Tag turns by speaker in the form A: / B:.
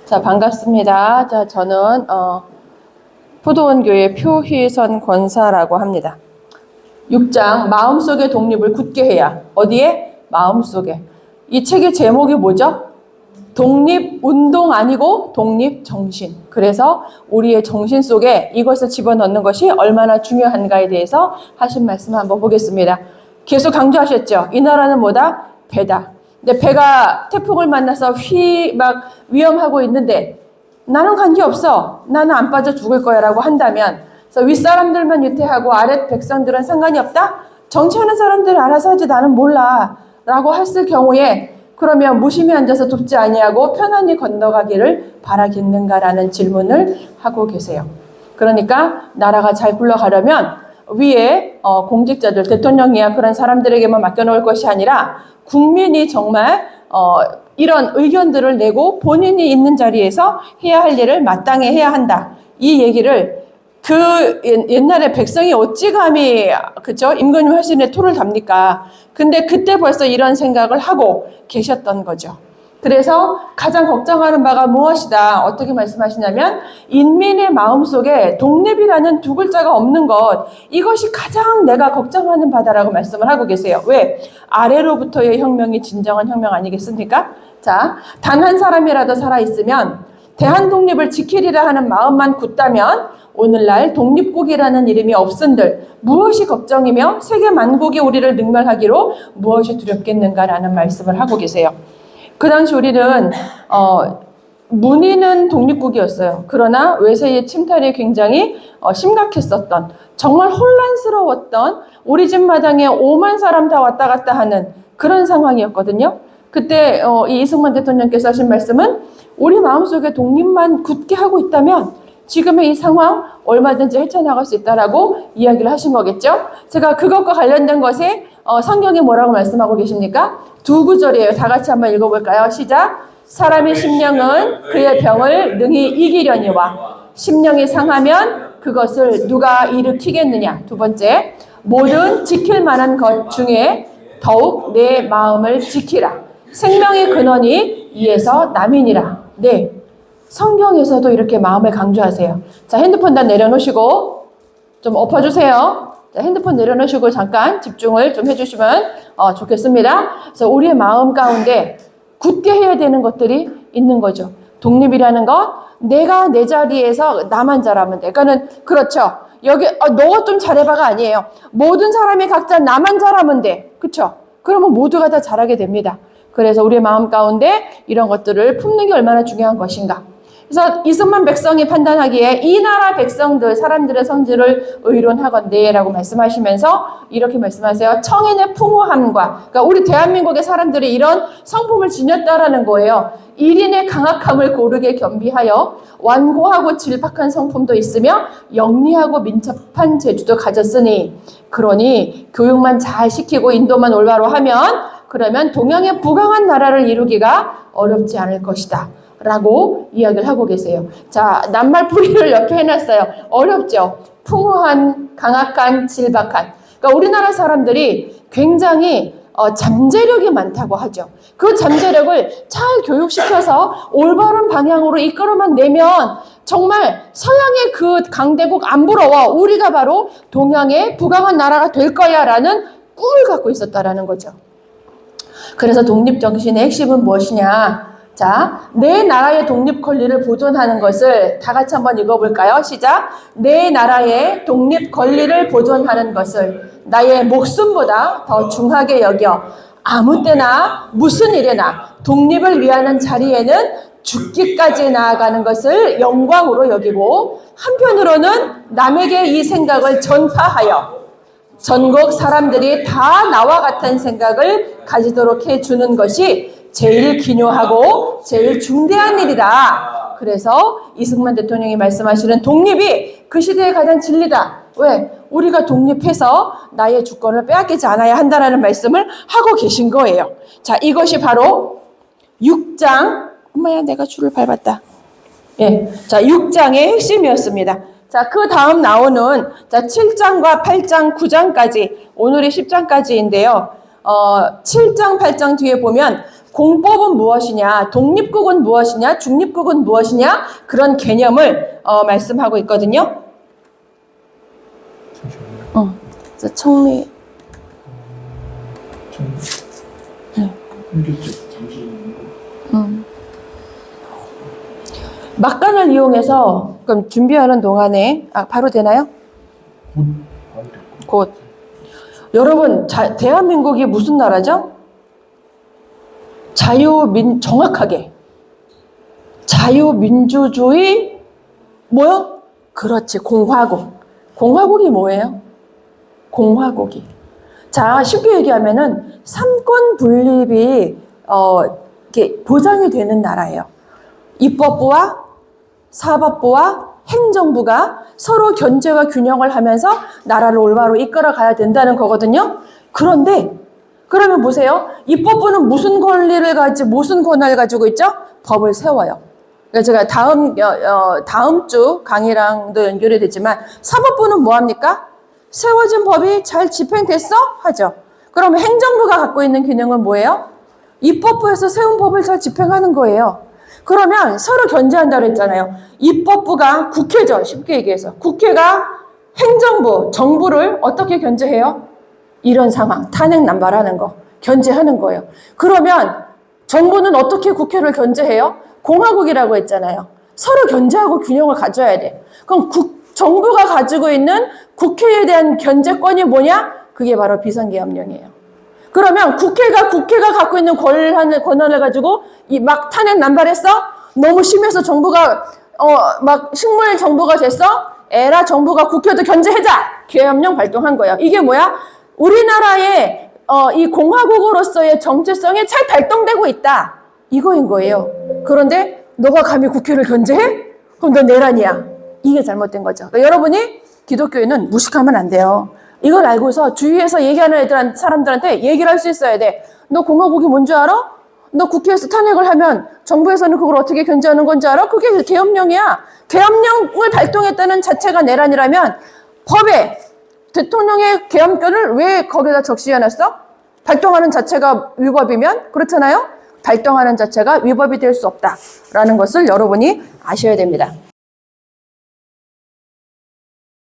A: 자, 반갑습니다. 자, 저는 포도원교회 표희선 권사라고 합니다. 6장 마음속의 독립을 굳게 해야. 어디에? 마음속에. 이 책의 제목이 뭐죠? 독립운동 아니고 독립정신. 그래서 우리의 정신 속에 이것을 집어넣는 것이 얼마나 중요한가에 대해서 하신 말씀을 한번 보겠습니다. 계속 강조하셨죠. 이 나라는 뭐다? 배다. 근데 배가 태풍을 만나서 막 위험하고 있는데 나는 관계없어. 나는 안 빠져 죽을 거야 라고 한다면, 그래서 윗사람들만 유태하고 아랫 백성들은 상관이 없다? 정치하는 사람들 알아서 하지 나는 몰라 라고 했을 경우에, 그러면 무심히 앉아서 돕지 아니하고 편안히 건너가기를 바라겠는가라는 질문을 하고 계세요. 그러니까 나라가 잘 굴러가려면 위에 공직자들, 대통령이야 그런 사람들에게만 맡겨놓을 것이 아니라 국민이 정말 이런 의견들을 내고 본인이 있는 자리에서 해야 할 일을 마땅히 해야 한다. 이 얘기를 옛날에 백성이 어찌 감히, 그죠? 임금님 하시는 토를 답니까? 근데 그때 벌써 이런 생각을 하고 계셨던 거죠. 그래서 가장 걱정하는 바가 무엇이다? 어떻게 말씀하시냐면, 인민의 마음속에 독립이라는 두 글자가 없는 것, 이것이 가장 내가 걱정하는 바다라고 말씀을 하고 계세요. 왜? 아래로부터의 혁명이 진정한 혁명 아니겠습니까? 자, 단 한 사람이라도 살아있으면 대한독립을 지키리라 하는 마음만 굳다면 오늘날 독립국이라는 이름이 없은들 무엇이 걱정이며 세계 만국이 우리를 능멸하기로 무엇이 두렵겠는가라는 말씀을 하고 계세요. 그 당시 우리는 문의는 독립국이었어요. 그러나 외세의 침탈이 굉장히 심각했었던, 정말 혼란스러웠던, 우리 집 마당에 5만 사람 다 왔다 갔다 하는 그런 상황이었거든요. 그때 이 이승만 대통령께서 하신 말씀은 우리 마음속에 독립만 굳게 하고 있다면 지금의 이 상황 얼마든지 헤쳐나갈 수 있다라고 이야기를 하신 거겠죠. 제가 그것과 관련된 것에 성경이 뭐라고 말씀하고 계십니까? 두 구절이에요. 다 같이 한번 읽어볼까요? 시작. 사람의 심령은 그의 병을 능히 이기려니와 심령이 상하면 그것을 누가 일으키겠느냐. 두 번째, 모든 지킬 만한 것 중에 더욱 내 마음을 지키라. 생명의 근원이 이에서 남이니라. 네, 성경에서도 이렇게 마음을 강조하세요. 자, 핸드폰 다 내려놓으시고 좀 엎어주세요. 자, 핸드폰 내려놓으시고 잠깐 집중을 좀 해주시면 좋겠습니다. 그래서 우리의 마음 가운데 굳게 해야 되는 것들이 있는 거죠. 독립이라는 것, 내가 내 자리에서 나만 잘하면 돼. 그러니까는 그렇죠. 여기 너 좀 잘해봐가 아니에요. 모든 사람이 각자 나만 잘하면 돼. 그렇죠? 그러면 모두가 다 잘하게 됩니다. 그래서 우리의 마음 가운데 이런 것들을 품는 게 얼마나 중요한 것인가. 그래서 이승만 백성이 판단하기에 이 나라 백성들, 사람들의 성질을 의논하건대 라고 말씀하시면서 이렇게 말씀하세요. 청인의 풍후함과, 그러니까 우리 대한민국의 사람들이 이런 성품을 지녔다라는 거예요. 일인의 강악함을 고르게 겸비하여 완고하고 질박한 성품도 있으며 영리하고 민첩한 재주도 가졌으니, 그러니 교육만 잘 시키고 인도만 올바로 하면 그러면 동양의 부강한 나라를 이루기가 어렵지 않을 것이다 라고 이야기를 하고 계세요. 자, 낱말풀이를 옆에 해놨어요. 어렵죠? 풍후한, 강악한, 질박한. 그러니까 우리나라 사람들이 굉장히 잠재력이 많다고 하죠. 그 잠재력을 잘 교육시켜서 올바른 방향으로 이끌어만 내면 정말 서양의 그 강대국 안 부러워. 우리가 바로 동양의 부강한 나라가 될 거야 라는 꿈을 갖고 있었다라는 거죠. 그래서 독립정신의 핵심은 무엇이냐? 자, 내 나라의 독립 권리를 보존하는 것을 다 같이 한번 읽어볼까요? 시작. 내 나라의 독립 권리를 보존하는 것을 나의 목숨보다 더 중하게 여겨 아무 때나 무슨 일에나 독립을 위하는 자리에는 죽기까지 나아가는 것을 영광으로 여기고, 한편으로는 남에게 이 생각을 전파하여 전국 사람들이 다 나와 같은 생각을 가지도록 해주는 것이 제일 기묘하고 제일 중대한 일이다. 그래서 이승만 대통령이 말씀하시는 독립이 그 시대의 가장 진리다. 왜? 우리가 독립해서 나의 주권을 빼앗기지 않아야 한다는 말씀을 하고 계신 거예요. 자, 이것이 바로 6장, 엄마야 내가 줄을 밟았다. 예, 자, 6장의 핵심이었습니다. 자, 그 다음 나오는 7장과 8장, 9장까지, 오늘이 10장까지인데요. 7장, 8장 뒤에 보면 공법은 무엇이냐, 독립국은 무엇이냐, 중립국은 무엇이냐, 그런 개념을 말씀하고 있거든요. 그래서 청미. 네. 막간을 이용해서 그럼 준비하는 동안에 바로 되나요? 곧. 여러분, 대한민국이 무슨 나라죠? 정확하게 자유민주주의 뭐요? 그렇지, 공화국. 공화국이 뭐예요? 공화국이. 자, 쉽게 얘기하면은 삼권 분립이 이렇게 보장이 되는 나라예요. 입법부와 사법부와 행정부가 서로 견제와 균형을 하면서 나라를 올바로 이끌어 가야 된다는 거거든요. 그런데 그러면 보세요. 입법부는 무슨 권리를 가지고 무슨 권한을 가지고 있죠? 법을 세워요. 제가 다음 주 강의랑도 연결이 되지만 사법부는 뭐 합니까? 세워진 법이 잘 집행됐어? 하죠. 그럼 행정부가 갖고 있는 기능은 뭐예요? 입법부에서 세운 법을 잘 집행하는 거예요. 그러면 서로 견제한다고 했잖아요. 입법부가 국회죠. 쉽게 얘기해서. 국회가 행정부, 정부를 어떻게 견제해요? 이런 상황, 탄핵 남발하는 거, 견제하는 거예요. 그러면 정부는 어떻게 국회를 견제해요? 공화국이라고 했잖아요. 서로 견제하고 균형을 가져야 돼. 그럼 정부가 가지고 있는 국회에 대한 견제권이 뭐냐? 그게 바로 비상계엄령이에요. 그러면 국회가 갖고 있는 권한을 가지고 막 탄핵 남발했어? 너무 심해서 정부가 막 식물 정부가 됐어? 에라 정부가 국회도 견제하자! 계엄령 발동한 거야. 이게 뭐야? 우리나라의 이 공화국으로서의 정체성이 잘 발동되고 있다. 이거인 거예요. 그런데 너가 감히 국회를 견제해? 그럼 너 내란이야. 이게 잘못된 거죠. 그러니까 여러분이 기독교인은 무식하면 안 돼요. 이걸 알고서 주위에서 얘기하는 사람들한테 얘기를 할 수 있어야 돼. 너 공화국이 뭔지 알아? 너 국회에서 탄핵을 하면 정부에서는 그걸 어떻게 견제하는 건지 알아? 그게 계엄령이야. 계엄령을 발동했다는 자체가 내란이라면 법에 대통령의 계엄권을 왜 거기다 적시해놨어? 발동하는 자체가 위법이면 그렇잖아요. 발동하는 자체가 위법이 될 수 없다라는 것을 여러분이 아셔야 됩니다.